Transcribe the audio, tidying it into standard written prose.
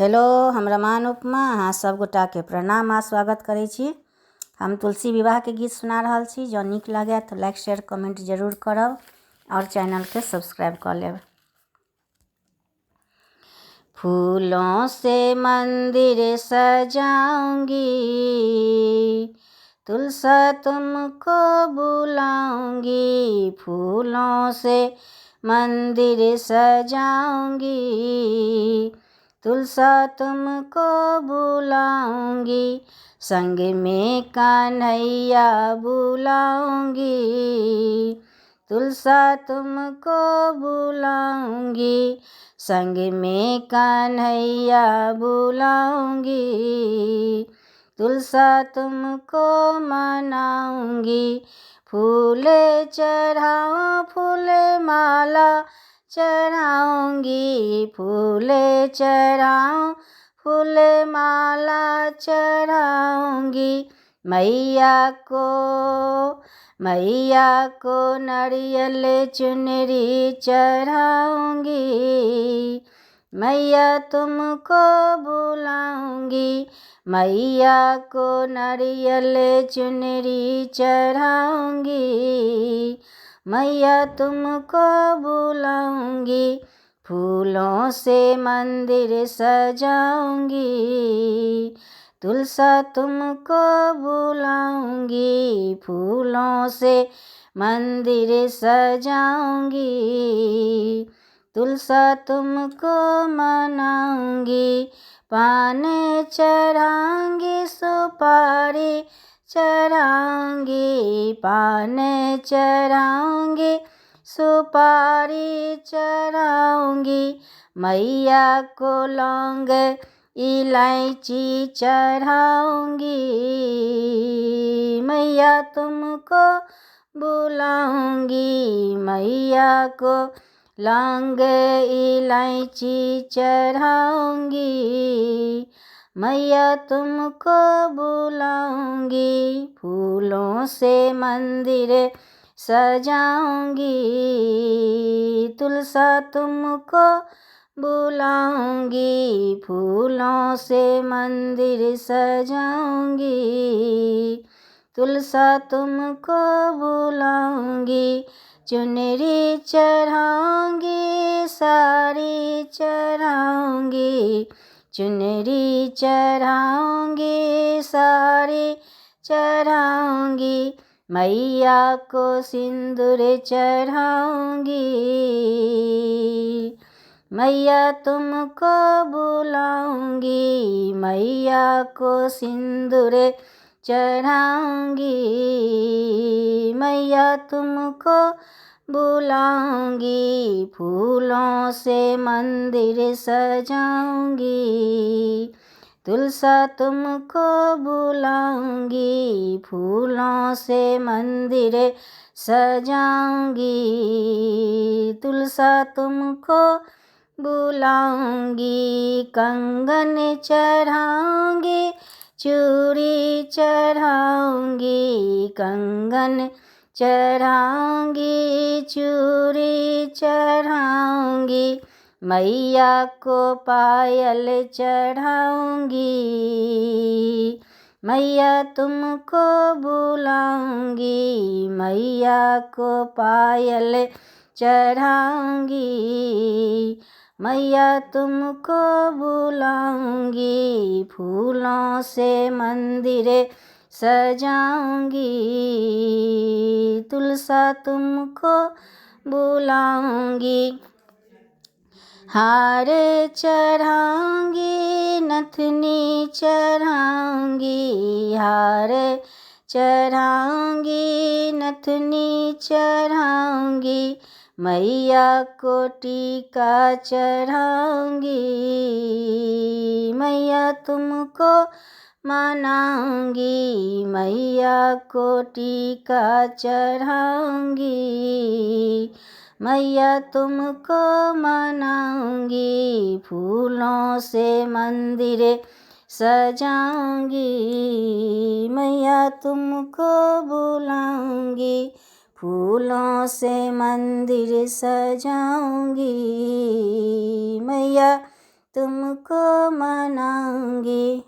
Hello, हम रमान उपमा अहाँ सब गोटा के प्रणाम आ स्वागत करै छी। हम तुलसी विवाह के गीत सुना रहल छी। जँ नीक लगे तो लाइक शेयर कमेंट जरूर करब और चैनल के सब्सक्राइब कर लेब। फूलों से मंदिर सजाऊंगी, तुलसा तुमको बुलाऊंगी। फूलों से मंदिर सजाऊंगी, तुलसा तुमको बुलाऊंगी। संग में कन्हैया बुलाऊंगी, तुलसा तुमको बुलाऊंगी। संग में कन्हैया बुलाऊंगी, तुलसा तुमको मनाऊंगी। फूल चढ़ाओ, फूल माला चढ़ाऊंगी। फूल चढ़ाओ, फूल माला चढ़ाऊंगी। मैया को नारियल चुनरी चढ़ाऊंगी। मैया तुमको बुलाऊंगी, मैया को नारियल चुनरी चढ़ाऊंगी। मैया तुमको बुलाऊंगी। फूलों से मंदिर सजाऊंगी, तुलसा तुमको बुलाऊंगी। फूलों से मंदिर सजाऊंगी, तुलसा तुमको मनाऊंगी। पान चढ़ाऊंगी, सुपारी चढ़ाऊंगी। पान चढ़ाऊंगी, सुपारी चढ़ाऊंगी। मैया को लौंग इलायची चढ़ाऊंगी। मैया तुमको बुलाऊंगी, मैया को लौंग इलायची चढ़ाऊंगी। मैया तुमको बुलाऊंगी। फूलों से मंदिर सजाऊंगी, तुलसा तुमको बुलाऊंगी। फूलों से मंदिर सजाऊंगी, तुलसा तुमको बुलाऊंगी। चुनरी चढ़ाऊंगी, साड़ी चढ़ाऊंगी। चुनरी चढ़ाऊंगी, साड़ी चढ़ाऊंगी। मैया को सिंदूर चढ़ाऊंगी। मैया तुमको बुलाऊंगी, मैया को सिंदूर चढ़ाऊंगी। मैया तुमको बुलाऊंगी। फूलों से मंदिर सजाऊंगी, तुलसा तुमको बुलाऊंगी। फूलों से मंदिर सजाऊंगी, तुलसा तुमको बुलाऊंगी। कंगन चढ़ाऊंगी, चूड़ी चढ़ाऊंगी। कंगन चढ़ाऊंगी, चूड़ी चढ़ाऊंगी। मैया को पायल चढ़ाऊंगी। मैया तुमको बुलाऊंगी, मैया को पायल चढ़ाऊंगी। मैया तुमको बुलाऊंगी। फूलों से मंदिर सजाऊंगी, तुलसा तुमको बुलाऊंगी। हार चढ़ाऊंगी, नथनी चढ़ाऊंगी। हार चढ़ाऊंगी, नथनी चढ़ाऊंगी। मैया को टीका चढ़ाऊंगी। मैया तुमको मनाऊंगी, मैया को टीका चढ़ाऊंगी। मैया तुमको मनाऊंगी। फूलों से मंदिर सजाऊंगी, मैया तुमको बुलाऊंगी। फूलों से मंदिर सजाऊंगी, मैया तुमको मनाऊंगी।